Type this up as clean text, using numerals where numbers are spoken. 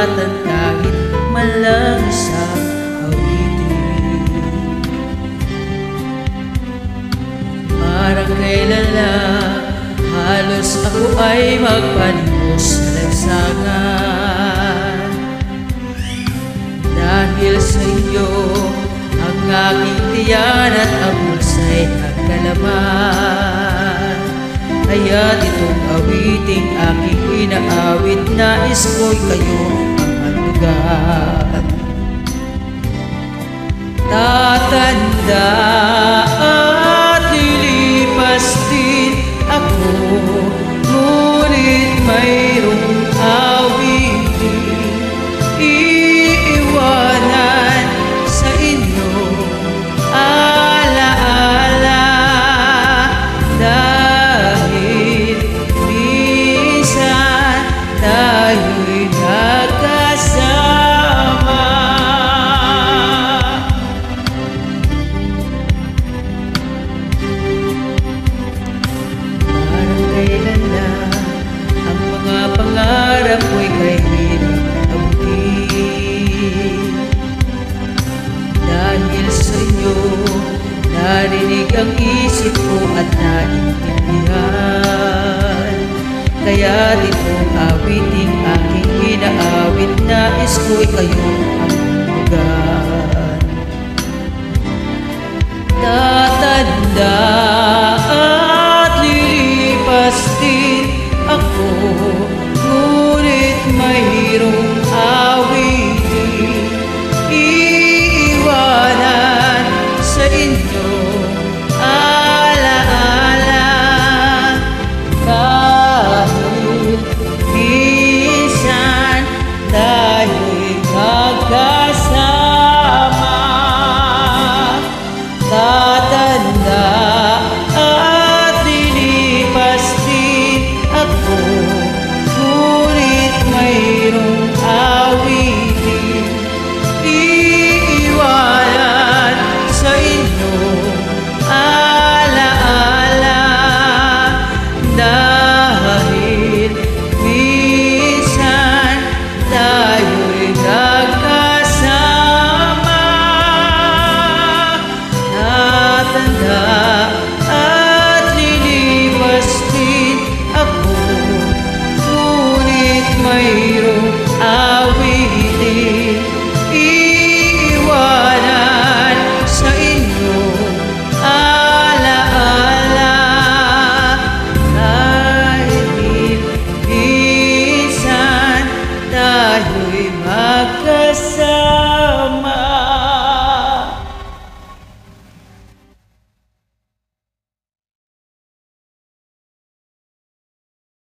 susulatan kahit man lang isang awitin. Parang kailan lang halos ako ay magpalimos sa lansangan. Dahil sa iyo ang aking tiyan at ang bulsa'y nagkalaman. Kaya't itong awiting aking inaawit, nais ko'y kayo ang handugan. Tatanda at lilipas din ako, ngunit mayroong awiting iiwanan sa inyo. Alaala, dahil minsan tayo'y nagkasama. Parang kailan lang ang mga pangarap ko'y kahirap abutin. Dahil sa inyo narinig ang isip ko at naintindihan. Kaya itong awiting aking inaawit, nais ko'y kayo ang handugan. Tatanda at lilipas din ako, ngunit mayroong awiting iiwanan sa inyo.